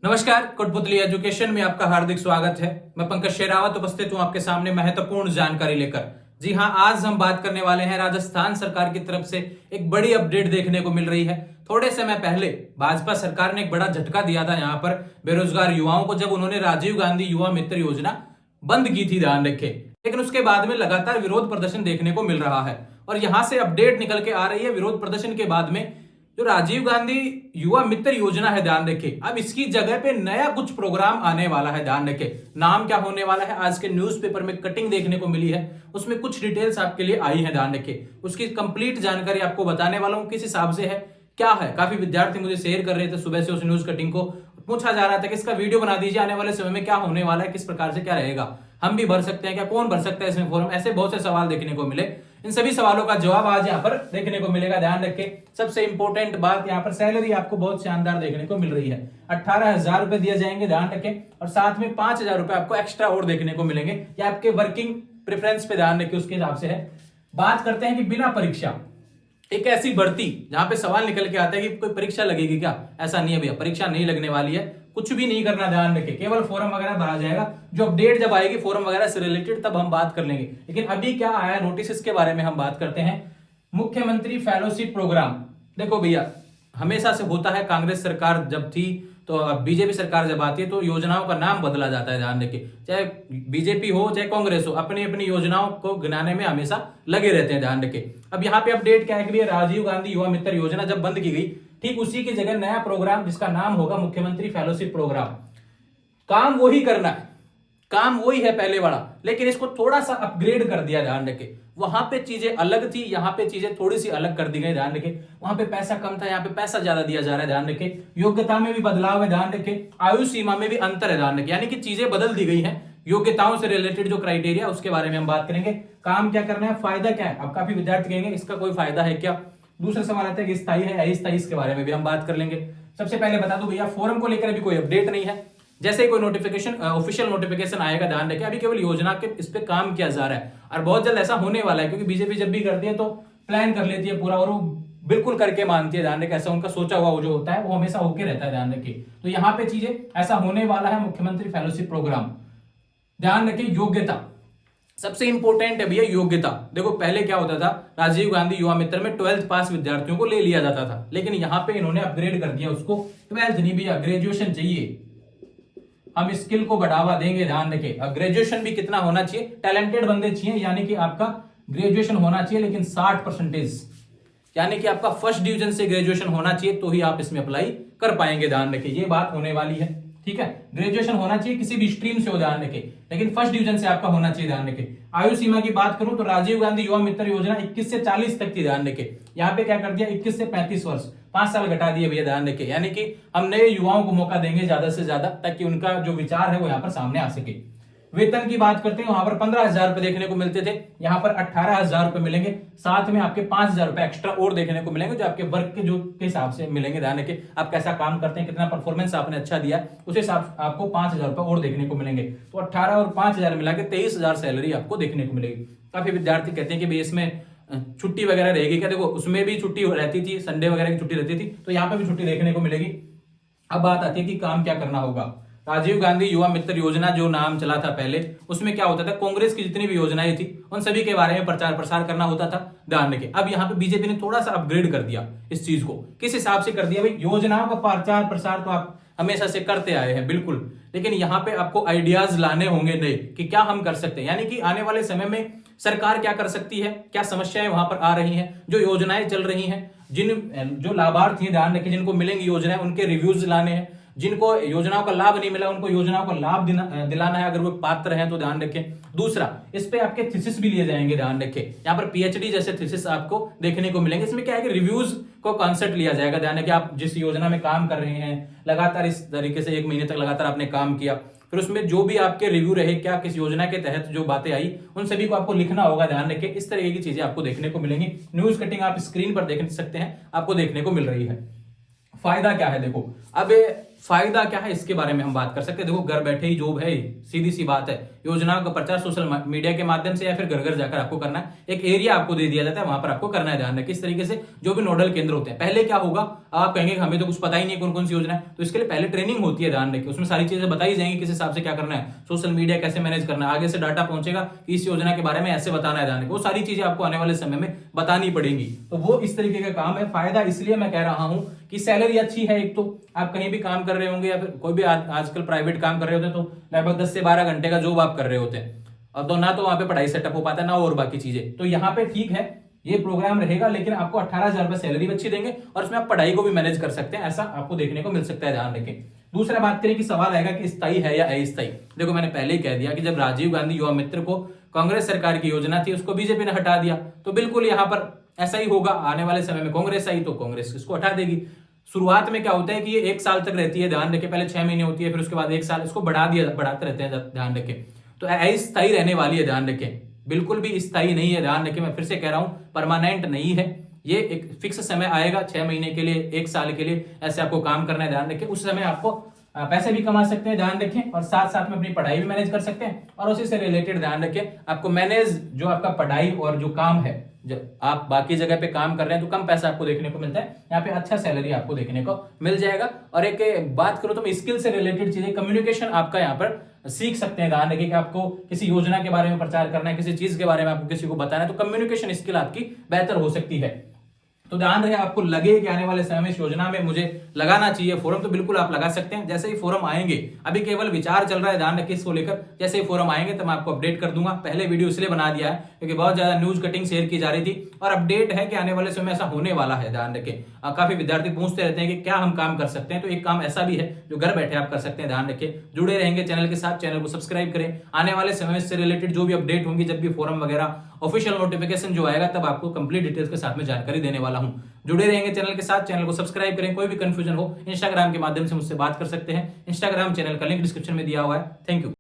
नमस्कार, कठपुतली एजुकेशन में आपका हार्दिक स्वागत है। मैं पंकज शेरावत उपस्थित हूं आपके सामने महत्वपूर्ण जानकारी लेकर। जी हां, आज हम बात करने वाले हैं राजस्थान सरकार की तरफ से एक बड़ी अपडेट देखने को मिल रही है। थोड़े समय पहले भाजपा सरकार ने एक बड़ा झटका दिया था यहां पर बेरोजगार युवाओं को, जब उन्होंने राजीव गांधी युवा मित्र योजना बंद की थी, ध्यान रखें। लेकिन उसके बाद में लगातार विरोध प्रदर्शन देखने को मिल रहा है और यहां से अपडेट निकल के आ रही है विरोध प्रदर्शन के बाद में जो राजीव गांधी युवा मित्र योजना है, ध्यान रखें, अब इसकी जगह पे नया कुछ प्रोग्राम आने वाला है। ध्यान रखें, नाम क्या होने वाला है, आज के न्यूज़पेपर में कटिंग देखने को मिली है, उसमें कुछ डिटेल्स आपके लिए आई है। ध्यान रखें, उसकी कंप्लीट जानकारी आपको बताने वाला हूं, किस हिसाब से है, क्या है। काफी विद्यार्थी मुझे शेयर कर रहे थे सुबह से उस न्यूज कटिंग को, पूछा जा रहा था कि इसका वीडियो बना दीजिए, आने वाले समय में क्या होने वाला है, किस प्रकार से क्या रहेगा, हम भी भर सकते हैं क्या, कौन भर सकता है इसमें फॉर्म, ऐसे बहुत से सवाल देखने को मिले। इन सभी सवालों का जवाब आज यहाँ पर देखने को मिलेगा। ध्यान रखें, सबसे इंपॉर्टेंट बात, यहाँ पर सैलरी आपको बहुत शानदार देखने को मिल रही है। 18,000 रुपए दिए जाएंगे, ध्यान रखें, और साथ में 5,000 रुपए आपको एक्स्ट्रा और देखने को मिलेंगे। ये आपके वर्किंग प्रेफरेंस पे ध्यान रखें, उसके हिसाब से है। बात करते हैं कि बिना परीक्षा, एक ऐसी भर्ती जहां पे सवाल निकल के आता है कि कोई परीक्षा लगेगी क्या, ऐसा नहीं है भैया, परीक्षा नहीं लगने वाली है, कुछ भी नहीं करना। ध्यान रखें, केवल फॉर्म वगैरह भरा जाएगा। जो अपडेट जब आएगी फॉर्म वगैरह से रिलेटेड तब हम बात कर लेंगे। लेकिन अभी क्या आया नोटिस, इसके बारे में हम बात करते हैं। मुख्यमंत्री फेलोशिप प्रोग्राम, देखो भैया, हमेशा से होता है, कांग्रेस सरकार जब थी तो अब बीजेपी सरकार जब आती है तो योजनाओं का नाम बदला जाता है। ध्यान रखिए, चाहे बीजेपी हो चाहे कांग्रेस हो, अपनी अपनी योजनाओं को गिनाने में हमेशा लगे रहते हैं। ध्यान रखिए, अब यहाँ पे अपडेट क्या है कि राजीव गांधी युवा मित्र योजना जब बंद की गई, ठीक उसी की जगह नया प्रोग्राम जिसका नाम होगा मुख्यमंत्री फेलोशिप प्रोग्राम। काम वही करना है, काम वही है पहले वाला, लेकिन इसको थोड़ा सा अपग्रेड कर दिया। ध्यान रखें, वहां पे चीजें अलग थी, यहाँ पे चीजें थोड़ी सी अलग कर दी गई। ध्यान रखें, वहां पे पैसा कम था, यहाँ पे पैसा ज्यादा दिया जा रहा है। ध्यान रखें, योग्यता में भी बदलाव है। ध्यान रखें, आयु सीमा में भी अंतर है। ध्यान रखें, यानी कि चीजें बदल दी गई हैं। योग्यताओं से रिलेटेड जो क्राइटेरिया, उसके बारे में हम बात करेंगे। काम क्या करना है, फायदा क्या है। अब काफी विद्यार्थी कहेंगे इसका कोई फायदा है क्या। दूसरा सवाल आता है कि स्थायी है अस्थायी, इसके बारे में भी हम बात कर लेंगे। सबसे पहले बता दूं भैया, फोरम को लेकर अभी कोई अपडेट नहीं है। जैसे ही कोई नोटिफिकेशन, ऑफिशियल नोटिफिकेशन आएगा, ध्यान रखें, अभी केवल योजना के इस पे काम किया जा रहा है और बहुत जल्द ऐसा होने वाला है, क्योंकि बीजेपी जब भी करती है तो प्लान कर लेती है पूरा और वो बिल्कुल करके मानती है। ध्यान रखें, ऐसा उनका सोचा हुआ वो जो होता है वो हमेशा होके रहता है। ध्यान रखिए, तो यहाँ पे चीजें ऐसा होने वाला है। मुख्यमंत्री फेलोशिप प्रोग्राम, ध्यान रखिए, योग्यता सबसे इंपॉर्टेंट है भैया। योग्यता देखो, पहले क्या होता था, राजीव गांधी युवा मित्र में 12th पास विद्यार्थियों को ले लिया जाता था, लेकिन यहाँ पे इन्होंने अपग्रेड कर दिया उसको, 12th नहीं भैया, ग्रेजुएशन चाहिए। हम स्किल को बढ़ावा देंगे। ध्यान रखें, अब ग्रेजुएशन भी कितना होना चाहिए, टैलेंटेड बंदे चाहिए, यानी कि आपका ग्रेजुएशन होना चाहिए, लेकिन 60%, यानी कि आपका फर्स्ट डिवीजन से ग्रेजुएशन होना चाहिए, तो ही आप इसमें अप्लाई कर पाएंगे। ध्यान रखें, ये बात होने वाली है, ठीक है। ग्रेजुएशन होना चाहिए, किसी भी स्ट्रीम से हो, ध्यान रखें, लेकिन फर्स्ट डिवीजन से आपका होना चाहिए। ध्यान रखें, आयु सीमा की बात करूं तो राजीव गांधी युवा मित्र योजना 21 से 40 तक थी। ध्यान रखें, यहाँ पे क्या कर दिया, 21 से 35 वर्ष, 5 साल घटा दिए भैया। ध्यान रखें, यानी कि हम नए युवाओं को मौका देंगे ज्यादा से ज्यादा, ताकि उनका जो विचार है वो यहाँ पर सामने आ सके। वेतन की बात करते हैं, वहां पर 15,000 रुपए देखने को मिलते थे, यहाँ पर 18,000 रुपए मिलेंगे, साथ में आपके 5,000 रुपए एक्स्ट्रा और देखने को मिलेंगे, जो आपके वर्क के जो के हिसाब से मिलेंगे। ध्यान रखिए, आप कैसा काम करते हैं, कितना परफॉर्मेंस आपने अच्छा दिया, उस हिसाब से आपको 5,000 रुपए और देखने को मिलेंगे। तो 18 और 5,000 मिला के 23,000 सैलरी आपको देखने को मिलेगी। काफी विद्यार्थी कहते हैं कि भाई इसमें छुट्टी वगैरह रहेगी क्या, देखो उसमें भी छुट्टी रहती थी, संडे वगैरह की छुट्टी रहती थी, तो यहाँ पे भी छुट्टी देखने को मिलेगी। अब बात आती है कि काम क्या करना होगा। राजीव गांधी युवा मित्र योजना जो नाम चला था पहले, उसमें क्या होता था, कांग्रेस की जितनी भी योजनाएं थी उन सभी के बारे में प्रचार प्रसार करना होता था। ध्यान रखें, अब यहाँ पे बीजेपी ने थोड़ा सा अपग्रेड कर दिया इस चीज को। किस हिसाब से कर दिया भाई, योजनाओं का प्रचार प्रसार तो आप हमेशा से करते आए हैं बिल्कुल, लेकिन यहाँ पे आपको आइडियाज लाने होंगे नए कि क्या हम कर सकते हैं, यानी कि आने वाले समय में सरकार क्या कर सकती है, क्या समस्याएं वहां पर आ रही हैं, जो योजनाएं चल रही हैं, जो लाभार्थी हैं, ध्यान रखें, जिनको मिलेंगी योजनाएं, उनके रिव्यूज लाने हैं। जिनको योजनाओं का लाभ नहीं मिला उनको योजनाओं का लाभ दिलाना है, अगर वो पात्र हैं तो। ध्यान रखें, दूसरा इस पे आपके थीसिस भी लिए जाएंगे। ध्यान रखें, यहाँ पर पीएचडी जैसे थीसिस आपको देखने को मिलेंगे। इसमें क्या है कि रिव्यूज को कॉन्सेप्ट लिया जाएगा। ध्यान रखें, आप जिस योजना में काम कर रहे हैं, लगातार इस तरीके से 1 महीने तक लगातार आपने काम किया, फिर उसमें जो भी आपके रिव्यू रहे, क्या किस योजना के तहत जो बातें आई, उन सभी को आपको लिखना होगा। ध्यान रखें, इस तरीके की चीजें आपको देखने को मिलेंगी। न्यूज कटिंग आप स्क्रीन पर देख सकते हैं, आपको देखने को मिल रही है। फायदा क्या है देखो, अब फायदा क्या है इसके बारे में हम बात कर सकते हैं। देखो, घर बैठे ही जॉब है, सीधी सी बात है। योजनाओं का प्रचार सोशल मीडिया के माध्यम से या फिर घर घर जाकर आपको करना है। एक एरिया आपको दे दिया जाता है, वहां पर आपको करना है। ध्यान रखिए, इस तरीके से जो भी नोडल केंद्र होते हैं, पहले क्या होगा, आप कहेंगे कि हमें तो कुछ पता ही नहीं कौन कौन सी योजना है, तो इसके लिए पहले ट्रेनिंग होती है। ध्यान रखिए, उसमें सारी चीजें बताई जाएंगी, किस हिसाब से क्या करना है, सोशल मीडिया कैसे मैनेज करना है, आगे से डाटा पहुंचेगा कि इस योजना के बारे में ऐसे बताना है। ध्यान रखिए, वो सारी चीजें आपको आने वाले समय में बतानी पड़ेगी। तो वो इस तरीके का काम है। फायदा इसलिए मैं कह रहा हूं कि सैलरी अच्छी है। एक तो आप कहीं भी काम कर रहे होंगे या फिर कोई भी आजकल प्राइवेट काम कर रहे होते हैं, तो लगभग 10 से 12 घंटे का जॉब आप कर रहे होते हैं, और तो ना तो वहां पे पढ़ाई सेटअप हो पाता है, ना और बाकी चीजें। तो यहाँ पे ठीक है, ये प्रोग्राम रहेगा, लेकिन आपको 18,000 रुपए सैलरी अच्छी देंगे और उसमें आप पढ़ाई को भी मैनेज कर सकते हैं। ऐसा आपको देखने को मिल सकता है। ध्यान रखें। दूसरा बात करें कि सवाल आएगा कि स्थायी है या अस्थायी। देखो, मैंने पहले ही कह दिया कि जब राजीव गांधी युवा मित्र को कांग्रेस सरकार की योजना थी, उसको बीजेपी ने हटा दिया, तो बिल्कुल यहां पर ऐसा ही होगा। आने वाले समय में कांग्रेस आई तो कांग्रेस इसको हटा देगी। शुरुआत में क्या होता है कि ये 1 साल तक रहती है। ध्यान रखें, पहले 6 महीने होती है, फिर उसके बाद 1 साल, इसको बढ़ाते रहते हैं। ध्यान रखें, तो अस्थायी रहने वाली है। ध्यान रखें, बिल्कुल भी स्थायी नहीं है। ध्यान रखें, मैं फिर से कह रहा हूं, परमानेंट नहीं है। ये एक फिक्स समय आएगा, 6 महीने के लिए, 1 साल के लिए, ऐसे आपको काम करना है। ध्यान रखें, उस समय आपको पैसे भी कमा सकते हैं। ध्यान रखें, और साथ साथ में अपनी पढ़ाई भी मैनेज कर सकते हैं। और उसी से रिलेटेड ध्यान रखें, आपको मैनेज जो आपका पढ़ाई और जो काम है, जब आप बाकी जगह पे काम कर रहे हैं तो कम पैसा आपको देखने को मिलता है, यहाँ पे अच्छा सैलरी आपको देखने को मिल जाएगा। और एक बात करूं तो स्किल से रिलेटेड चीजें, कम्युनिकेशन आपका यहाँ पर सीख सकते हैं। ध्यान रखिए कि आपको किसी योजना के बारे में प्रचार करना है, किसी चीज के बारे में आपको किसी को बताना है, तो कम्युनिकेशन स्किल आपकी बेहतर हो सकती है। तो ध्यान रहे, आपको लगे कि आने वाले समय में इस योजना में मुझे लगाना चाहिए फॉर्म, तो बिल्कुल आप लगा सकते हैं। जैसे ही फॉर्म आएंगे, अभी केवल विचार चल रहा है, ध्यान रखिए इसको लेकर, जैसे ही फॉर्म आएंगे तो मैं आपको अपडेट कर दूंगा। पहले वीडियो इसलिए बना दिया है क्योंकि बहुत ज्यादा न्यूज कटिंग शेयर की जा रही थी, और अपडेट है कि आने वाले समय ऐसा होने वाला है। ध्यान रखें, काफी विद्यार्थी पूछते रहते हैं कि क्या हम काम कर सकते हैं, तो एक काम ऐसा भी है जो घर बैठे आप कर सकते हैं। ध्यान रखिए, जुड़े रहेंगे चैनल के साथ, चैनल को सब्सक्राइब करें। आने वाले समय से रिलेटेड जो भी अपडेट होंगी, जब भी फॉर्म वगैरह ऑफिशियल नोटिफिकेशन जो आएगा, तब आपको कंप्लीट डिटेल्स के साथ में जानकारी देने वाला हूं। जुड़े रहेंगे चैनल के साथ, चैनल को सब्सक्राइब करें। कोई भी कंफ्यूजन हो, इंस्टाग्राम के माध्यम से मुझसे बात कर सकते हैं। इंस्टाग्राम चैनल का लिंक डिस्क्रिप्शन में दिया हुआ है। Thank you.